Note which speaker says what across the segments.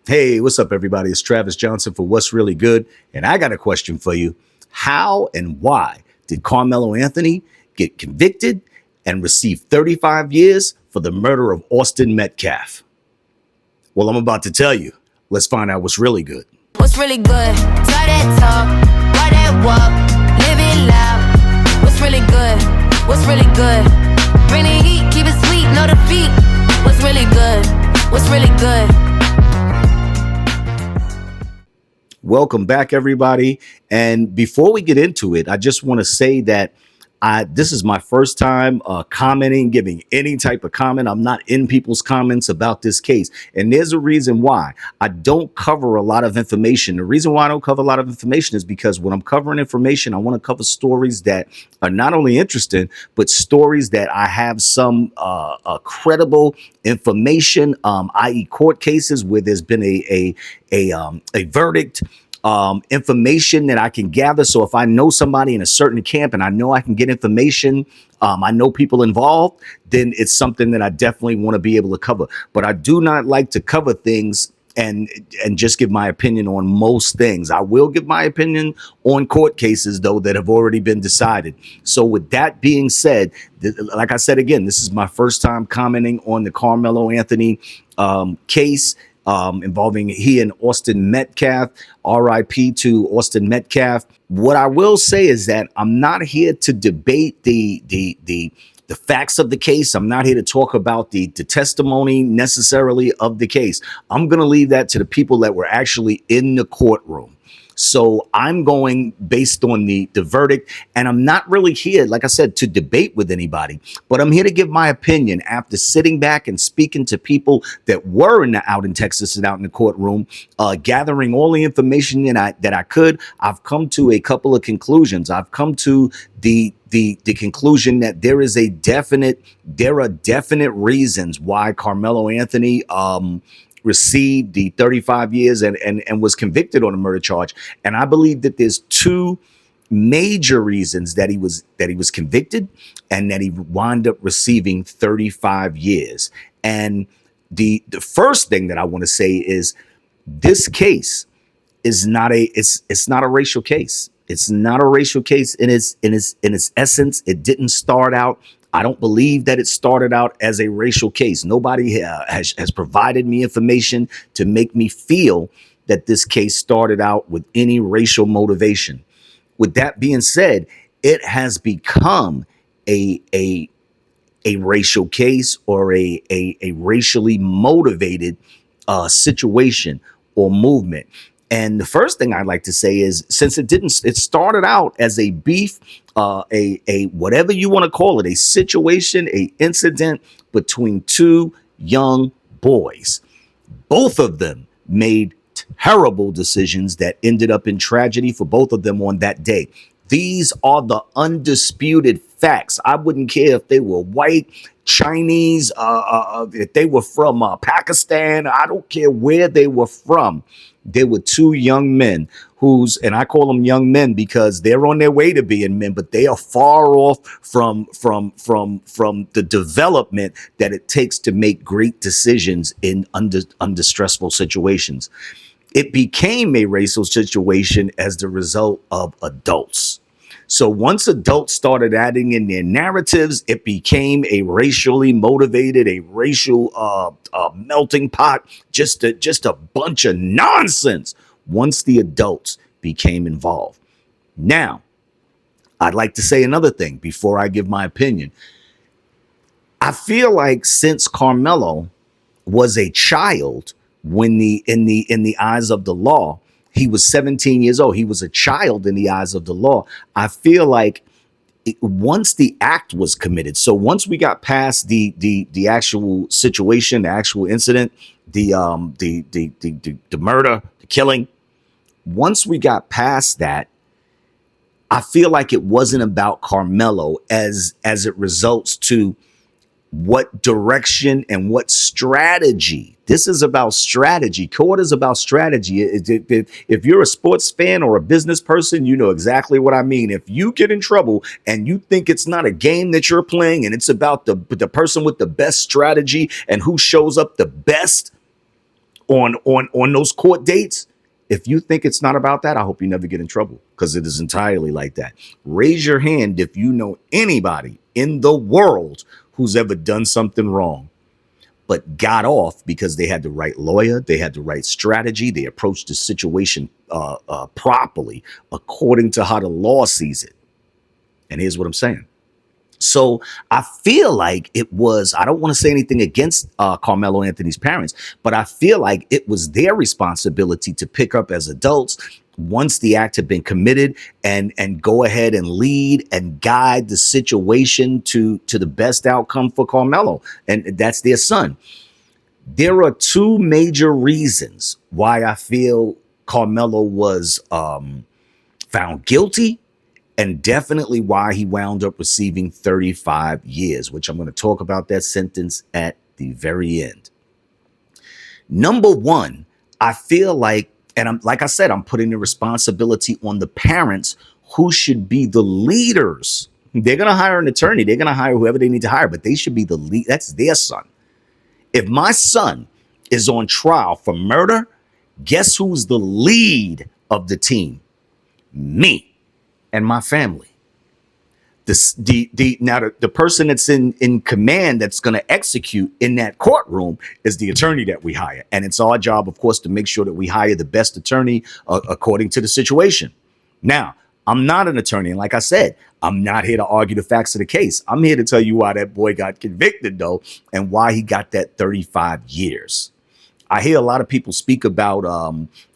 Speaker 1: Hey, what's up, everybody? It's Travis Johnson for What's Really Good. And I got a question for you. How and why did Carmelo Anthony get convicted and receive 35 years for the murder of Austin Metcalf? Well, I'm about to tell you. Let's find out what's really good.
Speaker 2: What's really good? Try that talk, why that walk, live it loud. What's really good? What's really good? Bring the heat, keep it sweet, no defeat. What's really good? What's really good?
Speaker 1: Welcome back, everybody. And before we get into it, I just want to say that this is my first time commenting, giving any type of comment. I'm not in people's comments about this case. And there's a reason why I don't cover a lot of information. The reason why I don't cover a lot of information is because when I'm covering information, I want to cover stories that are not only interesting, but stories that I have some credible information, i.e. court cases where there's been a verdict, information that I can gather. So if I know somebody in a certain camp and I know I can get information, I know people involved, then it's something that I definitely want to be able to cover. But I do not like to cover things and just give my opinion on most things. I will give my opinion on court cases, though, that have already been decided. So with that being said, like I said again, this is my first time commenting on the Carmelo Anthony case involving he and Austin Metcalf. RIP to Austin Metcalf. What I will say is that I'm not here to debate the facts of the case. I'm not here to talk about the testimony necessarily of the case. I'm going to leave that to the people that were actually in the courtroom. So I'm going based on the verdict, and I'm not really here, like I said, to debate with anybody, but I'm here to give my opinion after sitting back and speaking to people that were out in Texas and out in the courtroom, gathering all the information that I could. I've come to a couple of conclusions. I've come to the conclusion that there are definite reasons why Carmelo Anthony received the 35 years and was convicted on a murder charge. And I believe that there's two major reasons that he was convicted and that he wound up receiving 35 years. And the first thing that I want to say is this case is not it's not a racial case. It's not a racial case in its essence. It didn't start out. I don't believe that it started out as a racial case. Nobody has provided me information to make me feel that this case started out with any racial motivation. With that being said, it has become a racial case or a racially motivated situation or movement. And the first thing I'd like to say is, since it started out as a beef, a whatever you want to call it, a situation, a incident between two young boys. Both of them made terrible decisions that ended up in tragedy for both of them on that day. These are the undisputed facts. I wouldn't care if they were white, Chinese, if they were from Pakistan. I don't care where they were from. There were two young men and I call them young men because they're on their way to being men, but they are far off from the development that it takes to make great decisions in under stressful situations. It became a racial situation as the result of adults. So once adults started adding in their narratives, it became a racially motivated, a racial melting pot, just a bunch of nonsense once the adults became involved. Now, I'd like to say another thing before I give my opinion. I feel like since Carmelo was a child when in the eyes of the law, he was 17 years old. He was a child in the eyes of the law. I feel like once the act was committed, so once we got past the actual situation, the actual incident, the murder, the killing, once we got past that, I feel like it wasn't about Carmelo as it results to what direction and what strategy. This is about strategy. Court is about strategy. If you're a sports fan or a business person, you know exactly what I mean. If you get in trouble and you think it's not a game that you're playing and it's about the person with the best strategy and who shows up the best, on those court dates. If you think it's not about that, I hope you never get in trouble, because it is entirely like that. Raise your hand if you know anybody in the world who's ever done something wrong but got off because they had the right lawyer, they had the right strategy, they approached the situation properly according to how the law sees it. And here's what I'm saying. So I feel like it was, I don't want to say anything against Carmelo Anthony's parents, but I feel like it was their responsibility to pick up as adults once the act had been committed, and go ahead and lead and guide the situation to the best outcome for Carmelo. And that's their son. There are two major reasons why I feel Carmelo was found guilty, and definitely why he wound up receiving 35 years, which I'm going to talk about that sentence at the very end. Number one, I feel like, and I'm like I said, I'm putting the responsibility on the parents, who should be the leaders. They're going to hire an attorney. They're going to hire whoever they need to hire, but they should be the lead. That's their son. If my son is on trial for murder, guess who's the lead of the team? Me and my family. The person that's in command, that's going to execute in that courtroom, is the attorney that we hire. And it's our job, of course, to make sure that we hire the best attorney according to the situation. Now, I'm not an attorney. And like I said, I'm not here to argue the facts of the case. I'm here to tell you why that boy got convicted, though, and why he got that 35 years. I hear a lot of people speak about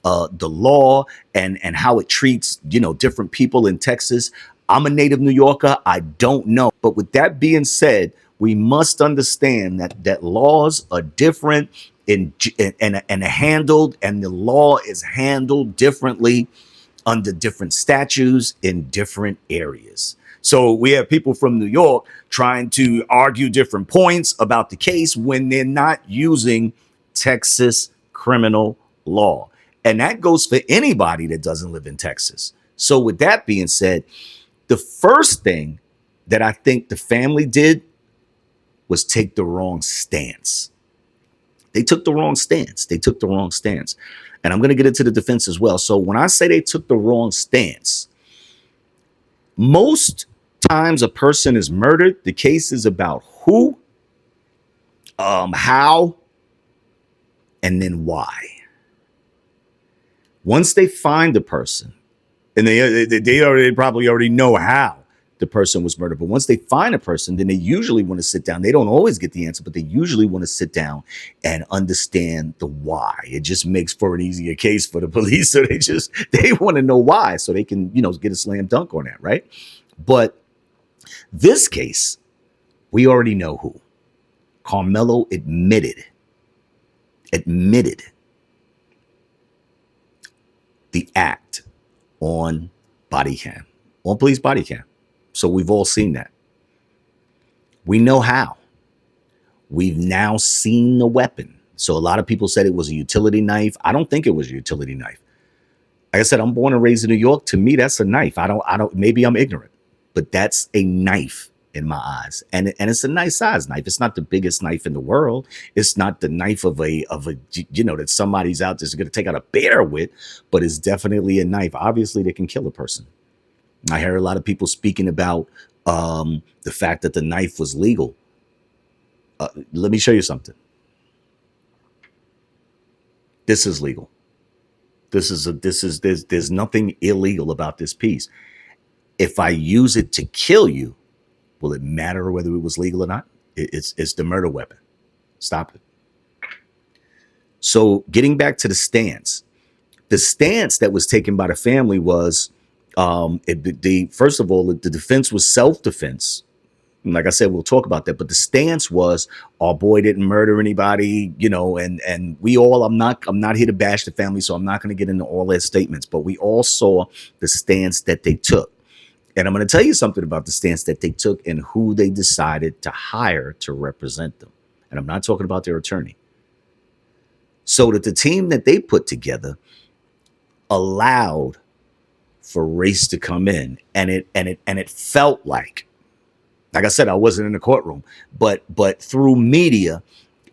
Speaker 1: the law and how it treats, different people in Texas. I'm a native New Yorker. I don't know. But with that being said, we must understand that laws are different and handled, and the law is handled differently under different statutes in different areas. So we have people from New York trying to argue different points about the case when they're not using Texas criminal law. And that goes for anybody that doesn't live in Texas. So with that being said, the first thing that I think the family did was take the wrong stance. They took the wrong stance. They took the wrong stance. And I'm going to get into the defense as well. So when I say they took the wrong stance, most times a person is murdered, the case is about who, how, and then why. Once they find the person, and they probably already know how the person was murdered, but once they find a person, then they usually want to sit down. They don't always get the answer, but they usually want to sit down and understand the why. It just makes for an easier case for the police. So they want to know why, so they can, get a slam dunk on that, right? But this case, we already know who. Carmelo admitted the act on body cam, on police body cam. So we've all seen that. We know how. We've now seen the weapon. So a lot of people said it was a utility knife. I don't think it was a utility knife. Like I said, I'm born and raised in New York. To me, that's a knife. Maybe I'm ignorant, but that's a knife in my eyes. And it's a nice size knife. It's not the biggest knife in the world. It's not the knife of a that somebody's out there's going to take out a bear with, but it's definitely a knife. Obviously, they can kill a person. I hear a lot of people speaking about the fact that the knife was legal. Let me show you something. This is legal. There's nothing illegal about this piece. If I use it to kill you, will it matter whether it was legal or not? It's the murder weapon. Stop it. So getting back to the stance that was taken by the family was, first of all, the defense was self-defense. And like I said, we'll talk about that. But the stance was, our boy didn't murder anybody, and we all, I'm not here to bash the family, so I'm not going to get into all their statements. But we all saw the stance that they took. And I'm going to tell you something about the stance that they took and who they decided to hire to represent them. And I'm not talking about their attorney. So that the team that they put together allowed for race to come in, and it felt like I said, I wasn't in the courtroom, but through media,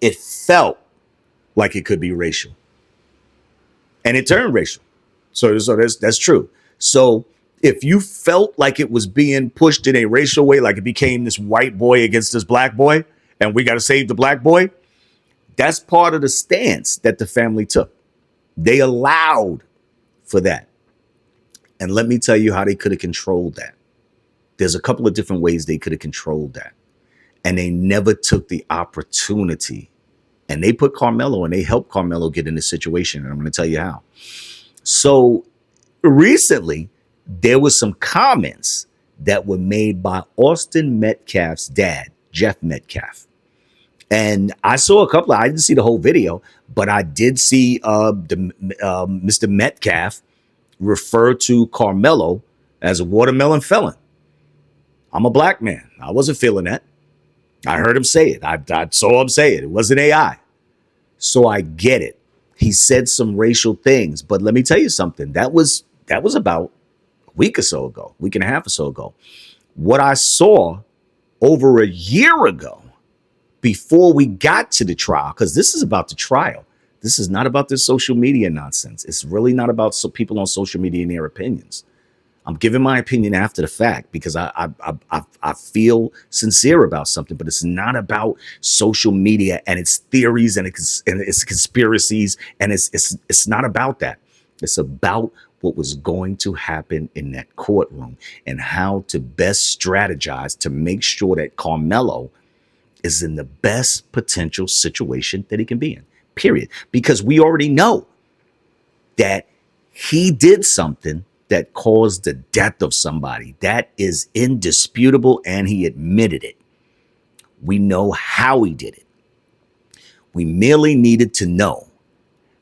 Speaker 1: it felt like it could be racial. and it turned racial. So that's true. So if you felt like it was being pushed in a racial way, like it became this white boy against this black boy, and we got to save the black boy, that's part of the stance that the family took. They allowed for that. And let me tell you how they could have controlled that. There's a couple of different ways they could have controlled that. And they never took the opportunity. And they put Karmelo and they helped Karmelo get in this situation. And I'm going to tell you how. So recently, there was some comments that were made by Austin Metcalf's dad, Jeff Metcalf. And I saw a couple I didn't see the whole video, but I did see Mr. Metcalf refer to Karmelo as a watermelon felon. I'm a black man. I wasn't feeling that. I heard him say it. I saw him say it. It wasn't AI. So I get it. He said some racial things, but let me tell you something. That was about a week or so ago, week and a half or so ago. What I saw over a year ago, before we got to the trial, because this is about the trial. This is not about this social media nonsense. It's really not about people on social media and their opinions. I'm giving my opinion after the fact because I feel sincere about something, but it's not about social media and its theories and its conspiracies, and it's not about that. It's about what was going to happen in that courtroom and how to best strategize to make sure that Karmelo is in the best potential situation that he can be in, period. Because we already know that he did something that caused the death of somebody. That is indisputable, and he admitted it. We know how he did it. We merely needed to know,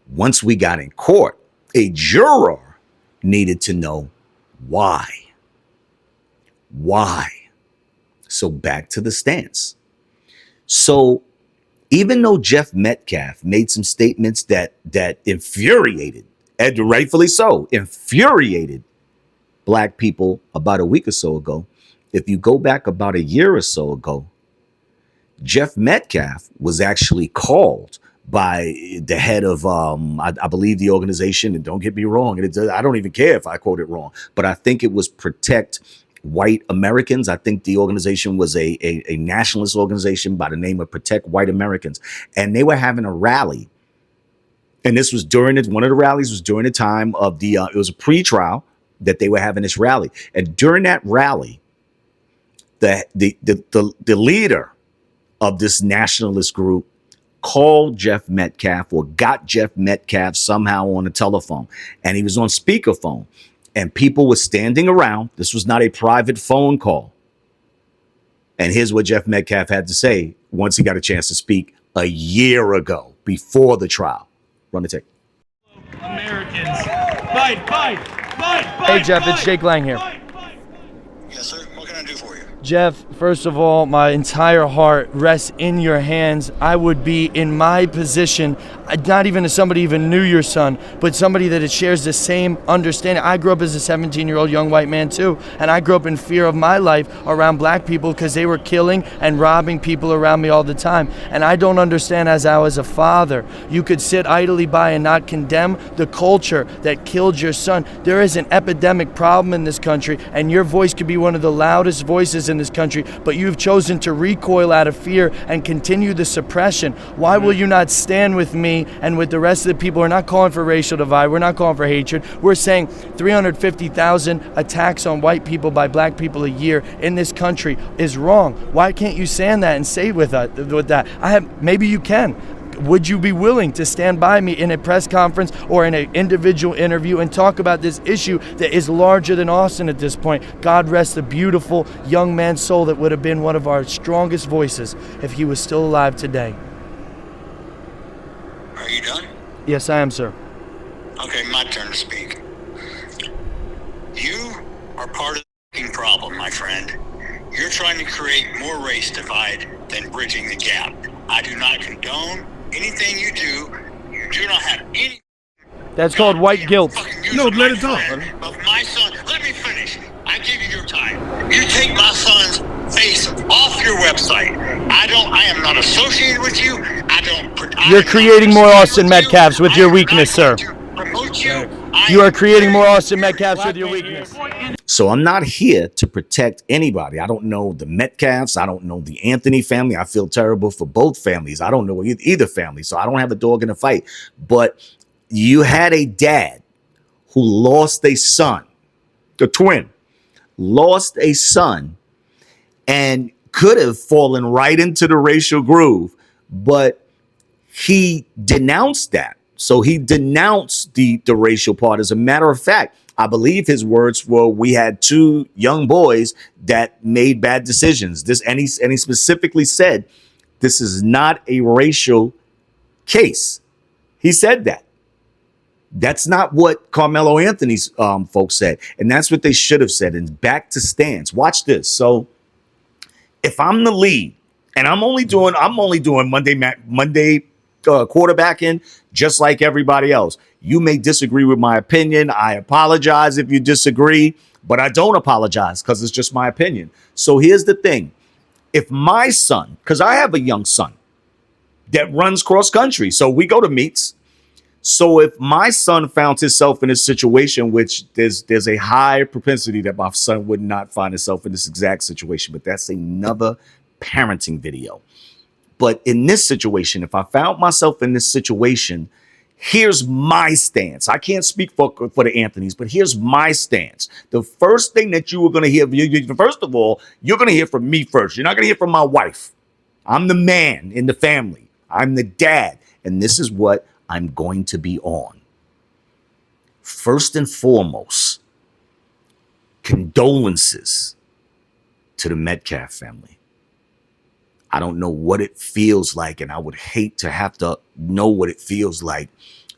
Speaker 1: once we got in court, a juror needed to know why. Why? So back to the stance. So even though Jeff Metcalf made some statements that infuriated, and rightfully so, infuriated black people about a week or so ago, if you go back about a year or so ago, Jeff Metcalf was actually called by the head of, I believe the organization, and don't get me wrong, I don't even care if I quote it wrong, but I think it was Protect White Americans. I think the organization was a nationalist organization by the name of Protect White Americans. And they were having a rally. And this was one of the rallies was during the time of it was a pre-trial that they were having this rally. And during that rally, the leader of this nationalist group called Jeff Metcalf, or got Jeff Metcalf somehow on the telephone. And he was on speakerphone. And people were standing around. This was not a private phone call. And here's what Jeff Metcalf had to say once he got a chance to speak a year ago, before the trial. Run the tape.
Speaker 3: Americans, fight, fight, fight, fight.
Speaker 4: Hey Jeff, it's Jake Lang here.
Speaker 5: Yes, sir. What can I do for you?
Speaker 4: Jeff, first of all, my entire heart rests in your hands. I would be in my position, not even as somebody even knew your son, but somebody that shares the same understanding. I grew up as a 17-year-old young white man too, and I grew up in fear of my life around black people because they were killing and robbing people around me all the time. And I don't understand, as I was a father, you could sit idly by and not condemn the culture that killed your son. There is an epidemic problem in this country, and your voice could be one of the loudest voices in this country, but you've chosen to recoil out of fear and continue the suppression. Why will you not stand with me and with the rest of the people? We're not calling for racial divide. We're not calling for hatred. We're saying 350,000 attacks on white people by black people a year in this country is wrong. Why can't you stand that and say with that? Maybe you can. Would you be willing to stand by me in a press conference or in an individual interview and talk about this issue that is larger than Austin at this point? God rest the beautiful young man's soul that would have been one of our strongest voices if he was still alive today.
Speaker 5: Are you done?
Speaker 4: Yes, I am, sir.
Speaker 5: Okay, my turn to speak. You are part of the problem, my friend. You're trying to create more race divide than bridging the gap. I do not condone anything you do. You do not have any...
Speaker 4: That's called white guilt.
Speaker 5: No, let it talk. But my son, let me finish. I give you your time. You take my son's face off your website. I am not associated with you.
Speaker 4: You're creating more Austin Metcalfs with your weakness, sir.
Speaker 5: promote you.
Speaker 4: You are creating more Austin Metcalfs with your weakness.
Speaker 1: So I'm not here to protect anybody. I don't know the Metcalfs. I don't know the Anthony family. I feel terrible for both families. I don't know either family. So I don't have a dog in the fight. But you had a dad who lost a son, the twin, lost a son, and could have fallen right into the racial groove. But he denounced that. So he denounced the racial part. As a matter of fact, I believe his words were, we had two young boys that made bad decisions. And he specifically said, this is not a racial case. He said that. That's not what Karmelo Anthony's folks said. And that's what they should have said. And back to stance. Watch this. So if I'm the lead, and I'm only doing Monday quarterbacking just like everybody else. You may disagree with my opinion. I apologize if you disagree, but I don't apologize because it's just my opinion. So here's the thing. If my son, because I have a young son that runs cross country, so we go to meets. So if my son found himself in a situation, which there's a high propensity that my son would not find himself in this exact situation, but that's another parenting video. But in this situation, if I found myself in this situation, here's my stance. I can't speak for the Anthonys, but here's my stance. The first thing that you are going to hear, first of all, you're going to hear from me first. You're not going to hear from my wife. I'm the man in the family. I'm the dad. And this is what I'm going to be on. First and foremost, condolences to the Metcalf family. I don't know what it feels like, and I would hate to have to know what it feels like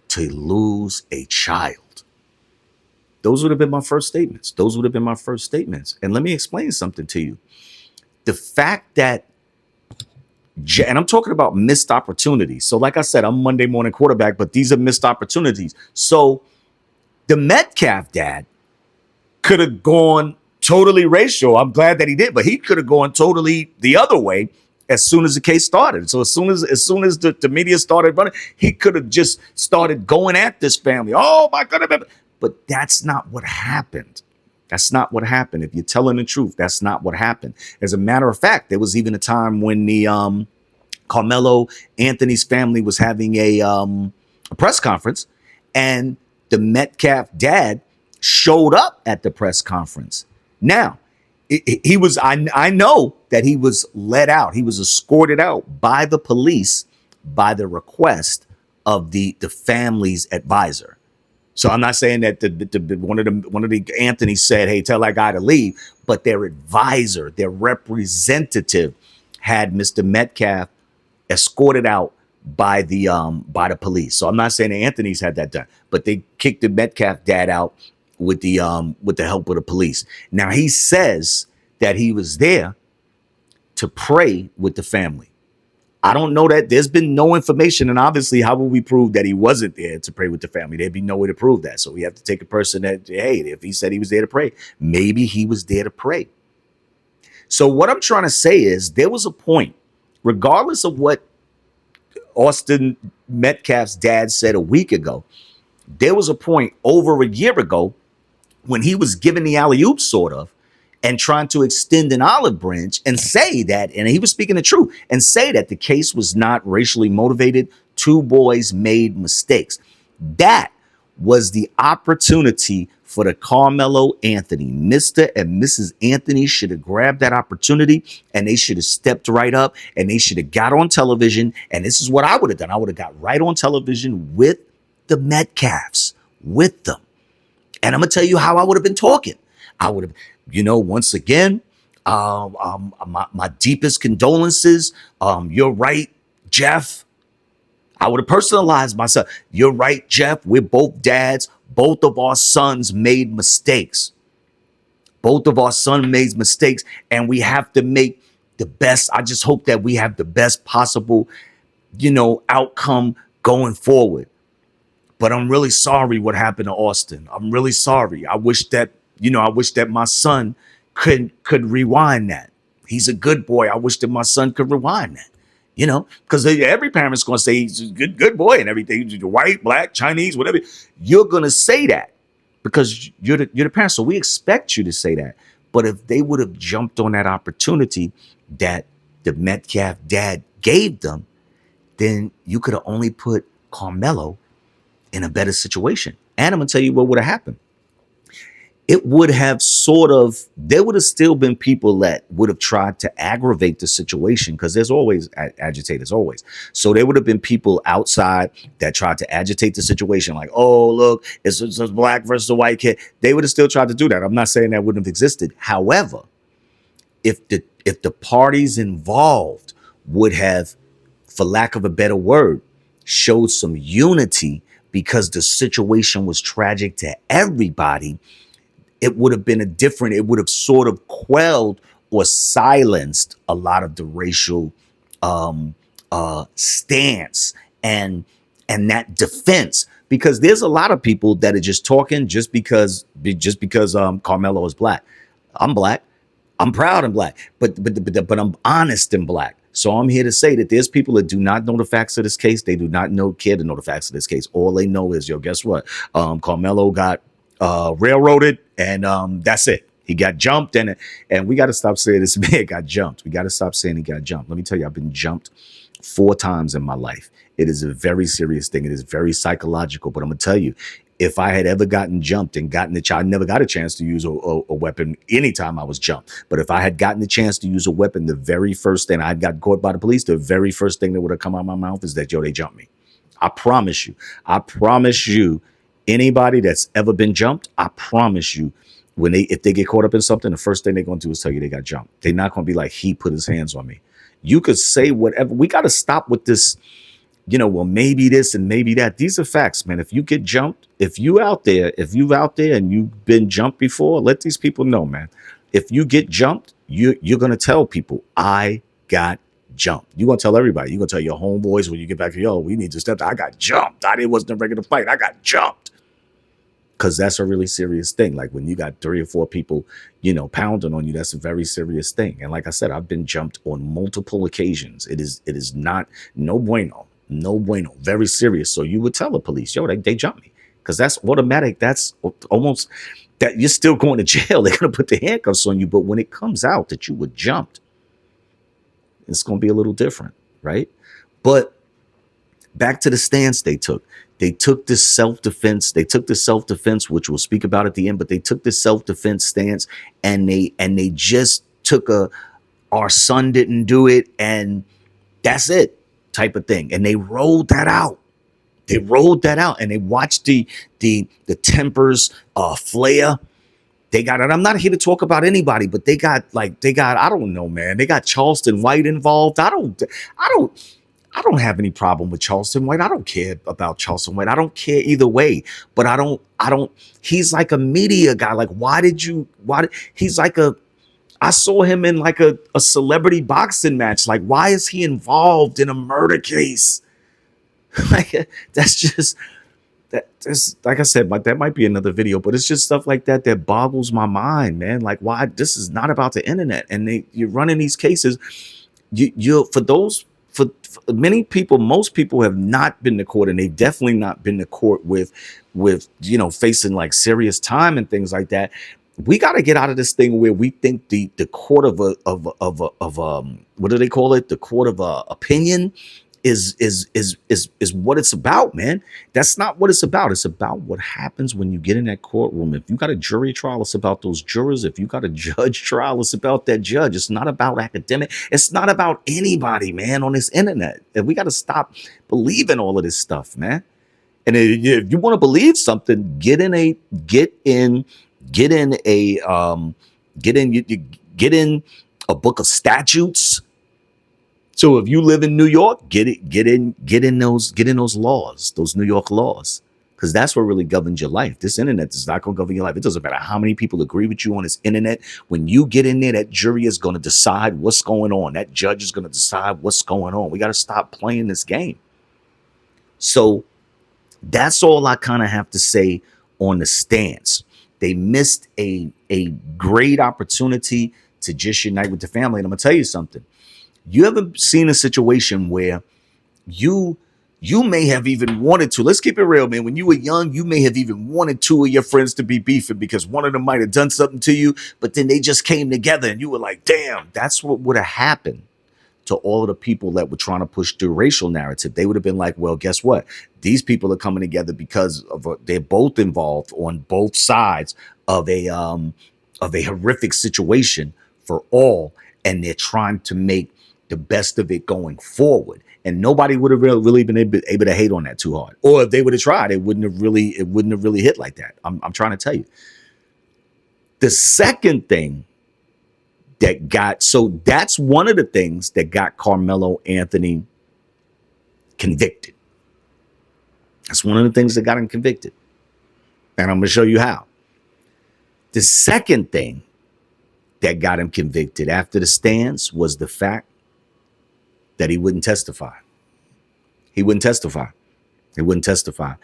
Speaker 1: to lose a child. Those would have been my first statements. And let me explain something to you. The fact that, and I'm talking about missed opportunities. So like I said, I'm Monday morning quarterback, but these are missed opportunities. So the Metcalf dad could have gone totally racial. I'm glad that he did, but he could have gone totally the other way as soon as the case started. So as soon as the media started running, he could have just started going at this family. Oh my goodness. But that's not what happened. That's not what happened. If you're telling the truth, that's not what happened. As a matter of fact, there was even a time when the Karmelo Anthony's family was having a press conference, and the Metcalf dad showed up at the press conference. Now, he was, I know that he was let out. He was escorted out by the police by the request of the family's advisor. So I'm not saying that one of the Anthony said, hey, tell that guy to leave, but their advisor, their representative had Mr. Metcalf escorted out by the police. So I'm not saying the Anthony's had that done, but they kicked the Metcalf dad out with the help of the police. Now he says that he was there to pray with the family. I don't know that. There's been no information, and obviously, how will we prove that he wasn't there to pray with the family? There'd be no way to prove that. So we have to take a person that, hey, if he said he was there to pray, maybe he was there to pray. So what I'm trying to say is there was a point, regardless of what Austin Metcalf's dad said a week ago, there was a point over a year ago when he was giving the alley-oop sort of and trying to extend an olive branch and say that, and he was speaking the truth, and say that the case was not racially motivated. Two boys made mistakes. That was the opportunity for the Karmelo Anthony. Mr. and Mrs. Anthony should have grabbed that opportunity, and they should have stepped right up, and they should have got on television. And this is what I would have done. I would have got right on television with the Metcalfs, with them. And I'm going to tell you how I would have been talking. I would have, once again, my deepest condolences. You're right, Jeff. I would have personalized myself. You're right, Jeff. We're both dads. Both of our sons made mistakes. And we have to make the best. I just hope that we have the best possible, outcome going forward. But I'm really sorry what happened to Austin. I'm really sorry. I wish that my son could rewind that. He's a good boy. I wish that my son could rewind that. You know, because every parent's going to say he's a good boy and everything. He's white, black, Chinese, whatever. You're going to say that because you're the parent. So we expect you to say that. But if they would have jumped on that opportunity that the Metcalf dad gave them, then you could have only put Carmelo in a better situation. And I'm going to tell you what would have happened. It would have there would have still been people that would have tried to aggravate the situation because there's always agitators, always. So there would have been people outside that tried to agitate the situation, like, oh, look, it's a black versus a white kid. They would have still tried to do that. I'm not saying that wouldn't have existed. However, if the parties involved would have, for lack of a better word, showed some unity because the situation was tragic to everybody, it would have been it would have sort of quelled or silenced a lot of the racial stance and that defense, because there's a lot of people that are just talking just because Carmelo is black. I'm black. I'm proud and black, but I'm honest and black. So I'm here to say that there's people that do not know the facts of this case. They do not care to know the facts of this case. All they know is, yo, guess what? Carmelo got railroaded, and that's it. He got jumped, and we got to stop saying this man got jumped. We got to stop saying he got jumped. Let me tell you, I've been jumped 4 times in my life. It is a very serious thing. It is very psychological. But I'm gonna tell you, if I had ever gotten jumped and gotten I never got a chance to use a weapon anytime I was jumped. But if I had gotten the chance to use a weapon, the very first thing I got caught by the police, the very first thing that would have come out of my mouth is that, yo, they jumped me. I promise you. I promise you. Anybody that's ever been jumped, I promise you, if they get caught up in something, the first thing they're gonna do is tell you they got jumped. They're not gonna be like, he put his hands on me. You could say whatever. We got to stop with this, well, maybe this and maybe that. These are facts, man. If you get jumped, if you out there and you've been jumped before, let these people know, man. If you get jumped, you're gonna tell people, I got jumped. You're gonna tell everybody. You're gonna tell your homeboys when you get back, yo, we need to step. I got jumped. It wasn't a regular fight. I got jumped. Because that's a really serious thing. Like when you got 3 or 4 people, pounding on you, that's a very serious thing. And like I said, I've been jumped on multiple occasions. It is not no bueno, very serious. So you would tell the police, yo, they jumped me, because that's automatic. That's almost that you're still going to jail. They're gonna put the handcuffs on you. But when it comes out that you were jumped, it's gonna be a little different, right? But back to the stance they took. They took this self-defense. Which we'll speak about at the end, but they took this self-defense stance, and they just took our son didn't do it, and that's it type of thing. And they rolled that out. And they watched the tempers flare. They got, and I'm not here to talk about anybody, but they got, I don't know, man. They got Charleston White involved. I don't have any problem with Charleston White. I don't care about Charleston White. I don't care either way. But he's like a media guy. Like, I saw him in like a celebrity boxing match. Like, why is he involved in a murder case? Like, that's like I said, that might be another video, but it's just stuff like that boggles my mind, man. Like, why? This is not about the internet. And you're running these cases. For many people, most people have not been to court, and they've definitely not been to court with facing like serious time and things like that. We got to get out of this thing where we think the court of what do they call it? The court of opinion is what it's about, man. That's not what it's about. It's about what happens when you get in that courtroom. If you got a jury trial, it's about those jurors. If you got a judge trial, it's about that judge. It's not about academic. It's not about anybody, man, on this internet. And we got to stop believing all of this stuff, man. And if you want to believe something, get in a book of statutes. So if you live in New York, get in those laws, those New York laws, because that's what really governs your life. This internet is not going to govern your life. It doesn't matter how many people agree with you on this internet. When you get in there, that jury is going to decide what's going on. That judge is going to decide what's going on. We got to stop playing this game. So that's all I kind of have to say on the stance. They missed a great opportunity to just unite with the family. And I'm going to tell you something. You ever seen a situation where you you may have even wanted to, let's keep it real, man. When you were young, you may have even wanted two of your friends to be beefing because one of them might have done something to you, but then they just came together and you were like, damn, that's what would have happened to all of the people that were trying to push the racial narrative. They would have been like, well, guess what? These people are coming together because of they're both involved on both sides of a horrific situation for all, and they're trying to make the best of it going forward. And nobody would have really been able to hate on that too hard. Or if they would have tried, it wouldn't have really hit like that. I'm trying to tell you. The second thing that got, so that's one of the things that got Karmelo Anthony convicted. That's one of the things that got him convicted. And I'm going to show you how. The second thing that got him convicted after the stands was the fact that he wouldn't testify. He wouldn't testify. He wouldn't testify.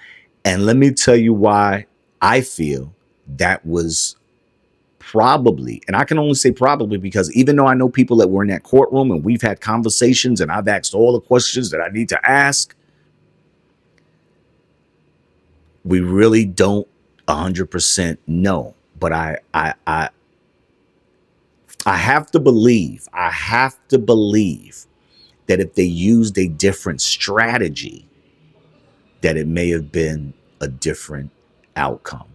Speaker 1: And let me tell you why I feel that was probably, and I can only say probably because even though I know people that were in that courtroom and we've had conversations and I've asked all the questions that I need to ask, we really don't 100% know. But I have to believe, that if they used a different strategy, that it may have been a different outcome.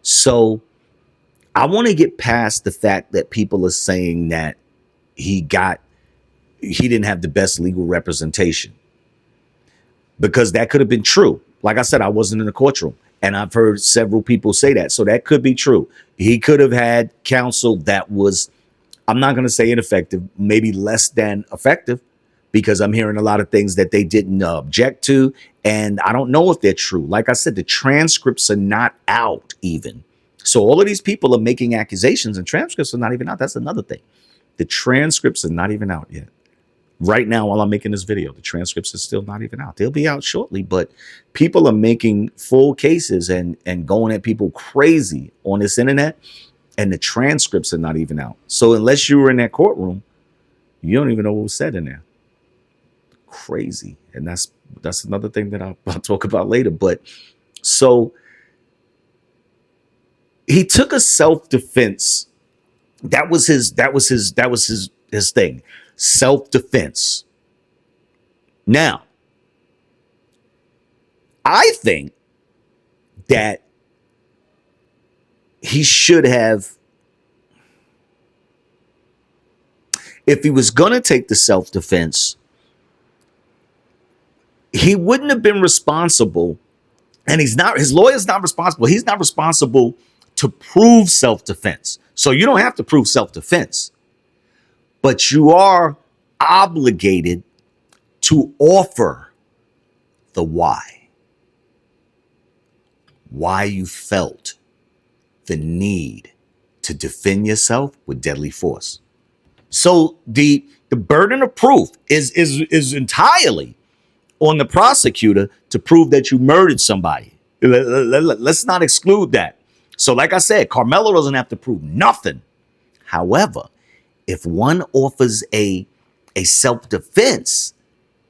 Speaker 1: So I want to get past the fact that people are saying that he didn't have the best legal representation, because that could have been true. Like I said, I wasn't in the courtroom, and I've heard several people say that. So that could be true. He could have had counsel that was, I'm not going to say ineffective, maybe less than effective, because I'm hearing a lot of things that they didn't object to. And I don't know if they're true. Like I said, the transcripts are not out even. So all of these people are making accusations and transcripts are not even out. That's another thing. The transcripts are not even out yet. Right now, while I'm making this video, the transcripts are still not even out. They'll be out shortly, but people are making full cases and going at people crazy on this internet, and the transcripts are not even out. So unless you were in that courtroom, you don't even know what was said in there. Crazy. And that's another thing that I'll talk about later. But so he took a self-defense. That was his thing. Self-defense. Now, I think that he should have, if he was going to take the self-defense, he wouldn't have been responsible, and his lawyer's not responsible. He's not responsible to prove self-defense. So you don't have to prove self-defense, but you are obligated to offer the why you felt the need to defend yourself with deadly force. So the burden of proof is entirely on the prosecutor to prove that you murdered somebody. Let's not exclude that. So like I said, Karmelo doesn't have to prove nothing. However, if one offers a self-defense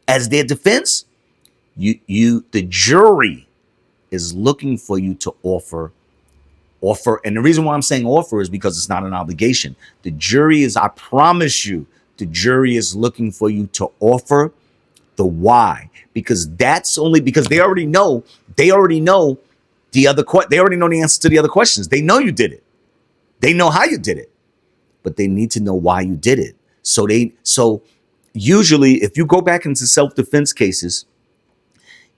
Speaker 1: as their defense, the jury is looking for you to offer. And the reason why I'm saying offer is because it's not an obligation. The jury is, I promise you, the jury is looking for you to offer the why, because that's only because they already know the answer to the other questions. They know you did it. They know how you did it, but they need to know why you did it. So usually if you go back into self-defense cases,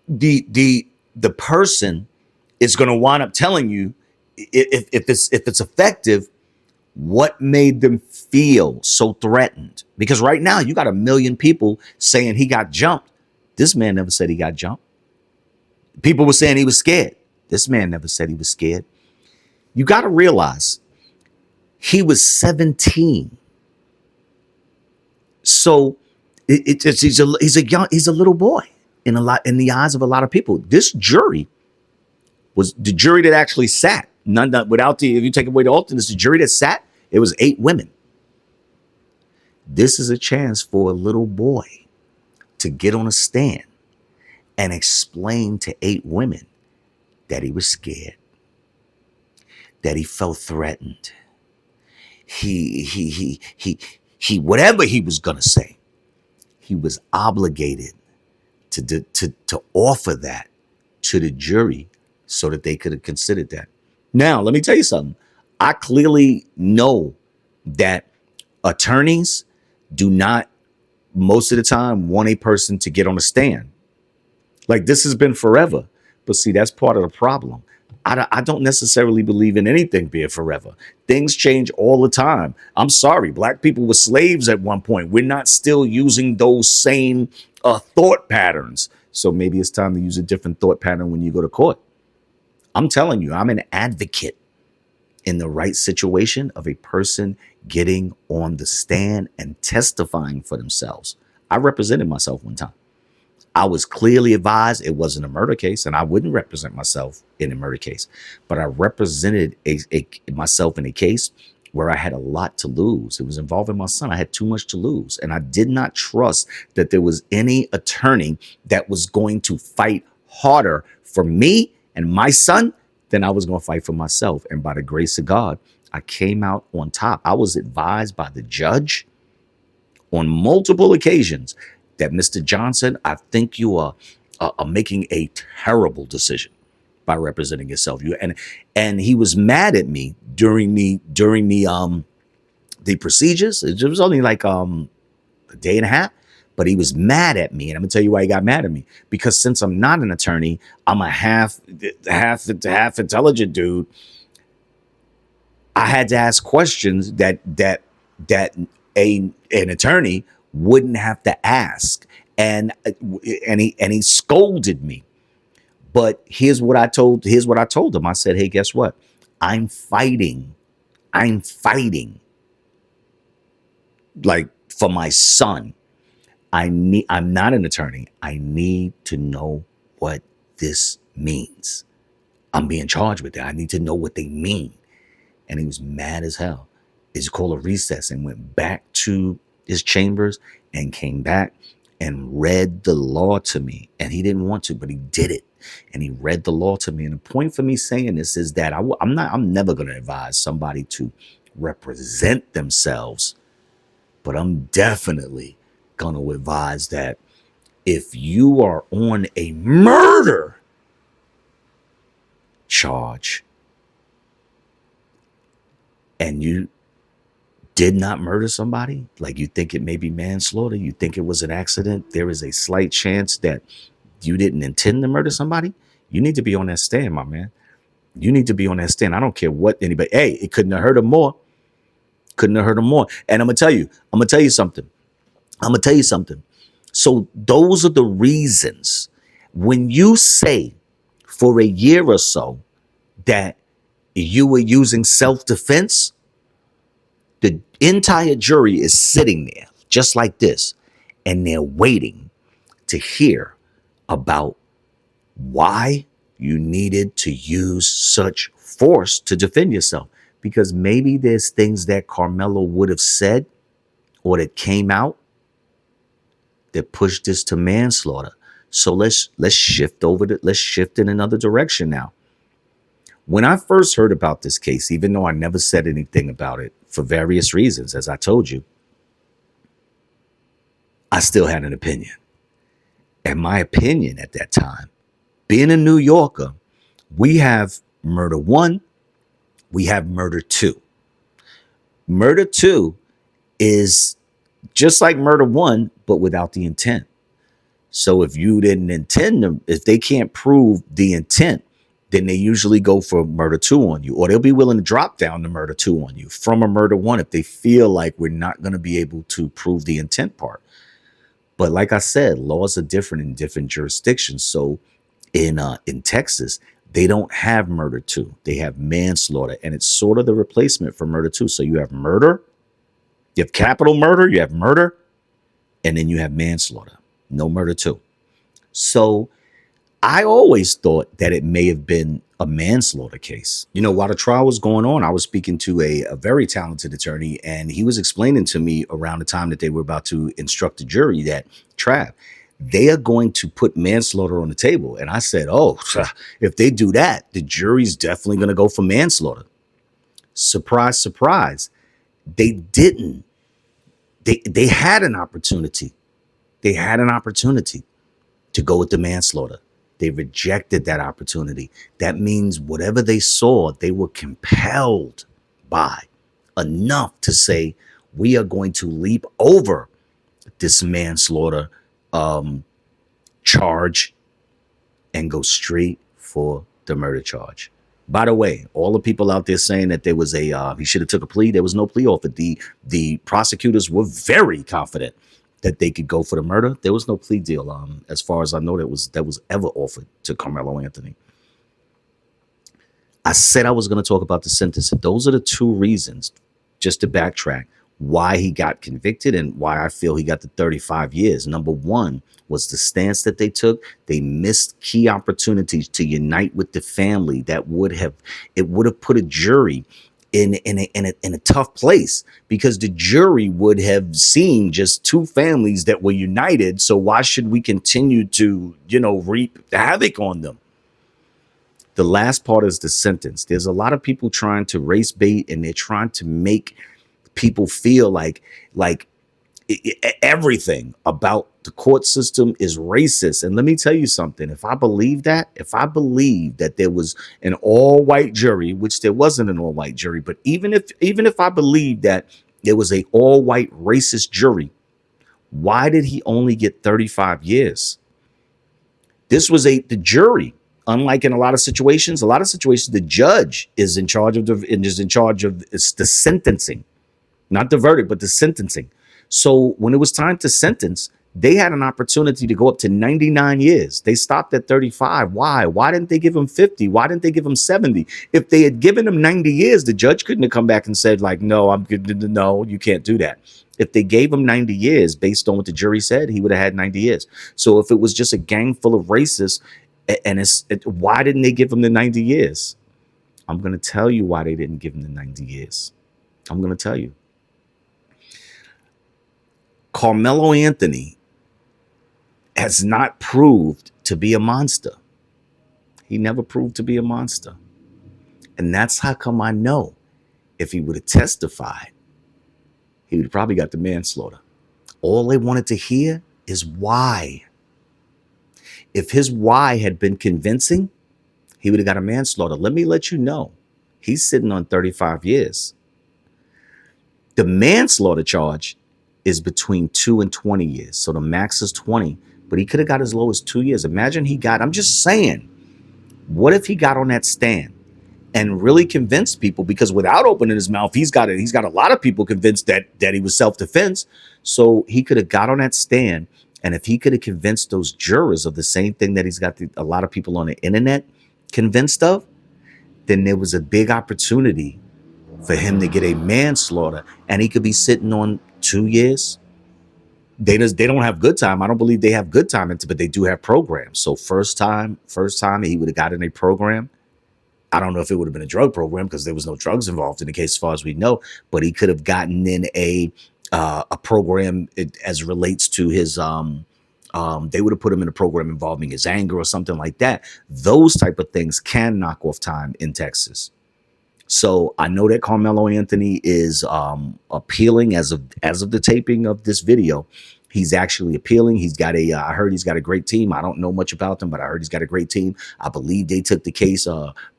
Speaker 1: the person is going to wind up telling you, if it's effective, what made them feel so threatened. Because right now you got 1 million people saying he got jumped. This man never said he got jumped. People were saying he was scared. This man never said he was scared. You got to realize he was 17. So he's a little boy in the eyes of a lot of people. This jury was the jury that actually sat. None without if you take away the alternates, the jury that sat, it was 8 women. This is a chance for a little boy to get on a stand and explain to 8 women that he was scared, that he felt threatened. Whatever he was gonna say, he was obligated to offer that to the jury so that they could have considered that. Now, let me tell you something. I clearly know that attorneys do not most of the time want a person to get on a stand. Like, this has been forever. But see, that's part of the problem. I don't necessarily believe in anything being forever. Things change all the time. I'm sorry. Black people were slaves at one point. We're not still using those same thought patterns. So maybe it's time to use a different thought pattern when you go to court. I'm telling you, I'm an advocate in the right situation of a person getting on the stand and testifying for themselves. I represented myself one time. I was clearly advised it wasn't a murder case, and I wouldn't represent myself in a murder case. But I represented myself in a case where I had a lot to lose. It was involving my son. I had too much to lose. And I did not trust that there was any attorney that was going to fight harder for me and my son than I was going to fight for myself. And by the grace of God, I came out on top. I was advised by the judge on multiple occasions that, Mr. Johnson, I think you are making a terrible decision by representing yourself. And he was mad at me during the procedures. It was only like a day and a half, but he was mad at me. And I'm gonna tell you why he got mad at me. Because since I'm not an attorney, I'm a half intelligent dude. I had to ask questions that an attorney wouldn't have to ask, and he scolded me. But here's what I told him. I said, hey, guess what? I'm fighting like for my son. I'm not an attorney. I need to know what this means. I'm being charged with that. I need to know what they mean. And he was mad as hell. He called a recess and went back to his chambers and came back and read the law to me. And he didn't want to, but he did it. And he read the law to me. And the point for me saying this is that I'm never going to advise somebody to represent themselves, but I'm definitely going to advise that if you are on a murder charge and you did not murder somebody, like you think it may be manslaughter, you think it was an accident, there is a slight chance that you didn't intend to murder somebody, you need to be on that stand, my man. You need to be on that stand. I don't care what anybody, hey, it couldn't have hurt him more. Couldn't have hurt him more. And I'm going to tell you something. So those are the reasons when you say for a year or so that you were using self-defense, the entire jury is sitting there just like this, and they're waiting to hear about why you needed to use such force to defend yourself. Because maybe there's things that Karmelo would have said or that came out that pushed this to manslaughter. So let's shift in another direction now. When I first heard about this case, even though I never said anything about it for various reasons, as I told you, I still had an opinion. And my opinion at that time, being a New Yorker, we have murder 1, we have murder 2. Murder 2 is just like murder 1, but without the intent. So if you didn't intend them, if they can't prove the intent, then they usually go for murder 2 on you, or they'll be willing to drop down to murder 2 on you from a murder 1 if they feel like we're not going to be able to prove the intent part. But like I said, laws are different in different jurisdictions. So in Texas, they don't have murder 2. They have manslaughter, and it's sort of the replacement for murder 2. So you have murder, you have capital murder, you have murder, and then you have manslaughter. No murder 2. So I always thought that it may have been a manslaughter case. You know, while the trial was going on, I was speaking to a very talented attorney, and he was explaining to me around the time that they were about to instruct the jury that, Trav, they are going to put manslaughter on the table. And I said, oh, if they do that, the jury's definitely going to go for manslaughter. Surprise, surprise. They didn't. They had an opportunity. They had an opportunity to go with the manslaughter. They rejected that opportunity. That means whatever they saw, they were compelled by enough to say, we are going to leap over this manslaughter charge and go straight for the murder charge. By the way, all the people out there saying that there was he should have took a plea, there was no plea offer. The prosecutors were very confident that they could go for the murder. There was no plea deal. As far as I know, that was ever offered to Karmelo Anthony. I said I was going to talk about the sentence. Those are the two reasons, just to backtrack, why he got convicted and why I feel he got the 35 years. Number one was the stance that they took. They missed key opportunities to unite with the family that would have put a jury in a tough place, because the jury would have seen just two families that were united. So why should we continue to, reap havoc on them? The last part is the sentence. There's a lot of people trying to race bait, and they're trying to make people feel like everything about the court system is racist. And let me tell you something. If I believe that there was an all-white jury, which there wasn't an all-white jury, but even if I believe that there was a all-white racist jury, why did he only get 35 years? This was the jury. Unlike in a lot of situations, the judge is in charge of the sentencing, not the verdict, but the sentencing. So when it was time to sentence, they had an opportunity to go up to 99 years. They stopped at 35. Why? Why didn't they give him 50? Why didn't they give him 70? If they had given him 90 years, the judge couldn't have come back and said, like, no, I'm good. No, you can't do that. If they gave him 90 years based on what the jury said, he would have had 90 years. So if it was just a gang full of racists, and why didn't they give him the 90 years? I'm going to tell you why they didn't give him the 90 years. I'm going to tell you. Karmelo Anthony has not proved to be a monster. He never proved to be a monster. And that's how come I know if he would have testified, he would have probably got the manslaughter. All they wanted to hear is why. If his why had been convincing, he would have got a manslaughter. Let me let you know, he's sitting on 35 years. The manslaughter charge is between 2 and 20 years. So the max is 20, but he could have got as low as 2 years. Imagine I'm just saying, what if he got on that stand and really convinced people? Because without opening his mouth, he's got a lot of people convinced that he was self-defense. So he could have got on that stand, and if he could have convinced those jurors of the same thing that he's got a lot of people on the internet convinced of, then there was a big opportunity for him to get a manslaughter, and he could be sitting on 2 years. They don't have good time. I don't believe they have good time, but they do have programs. So first time he would have got in a program. I don't know if it would have been a drug program, because there was no drugs involved in the case as far as we know, but he could have gotten in a program as relates to his they would have put him in a program involving his anger or something like that. Those type of things can knock off time in Texas. So I know that Karmelo Anthony is appealing as of the taping of this video. He's actually appealing. I heard he's got a great team. I don't know much about them, but I heard he's got a great team. I believe they took the case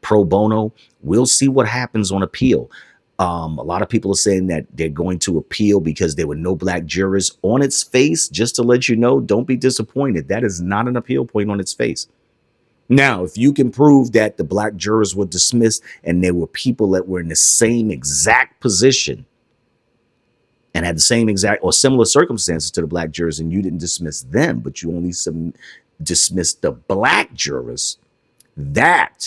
Speaker 1: pro bono. We'll see what happens on appeal. A lot of people are saying that they're going to appeal because there were no black jurors. On its face, just to let you know, don't be disappointed. That is not an appeal point on its face. Now, if you can prove that the black jurors were dismissed and there were people that were in the same exact position and had the same exact or similar circumstances to the black jurors, and you didn't dismiss them, but you only dismissed the black jurors, that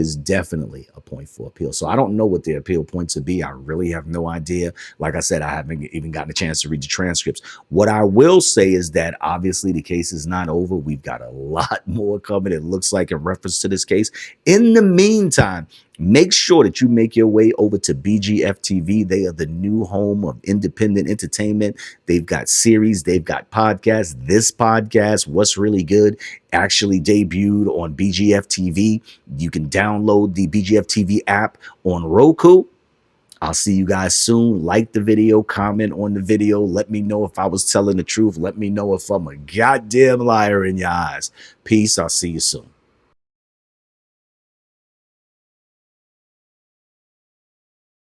Speaker 1: is definitely a point for appeal. So I don't know what the appeal points would be. I really have no idea. Like I said, I haven't even gotten a chance to read the transcripts. What I will say is that obviously the case is not over. We've got a lot more coming, it looks like, in reference to this case. In the meantime, make sure that you make your way over to BGF TV. They are the new home of independent entertainment. They've got series, they've got podcasts. This podcast, What's Really Good, actually debuted on BGF TV. You can download the BGF TV app on Roku. I'll see you guys soon. Like the video, comment on the video. Let me know if I was telling the truth. Let me know if I'm a goddamn liar in your eyes. Peace. I'll see you soon.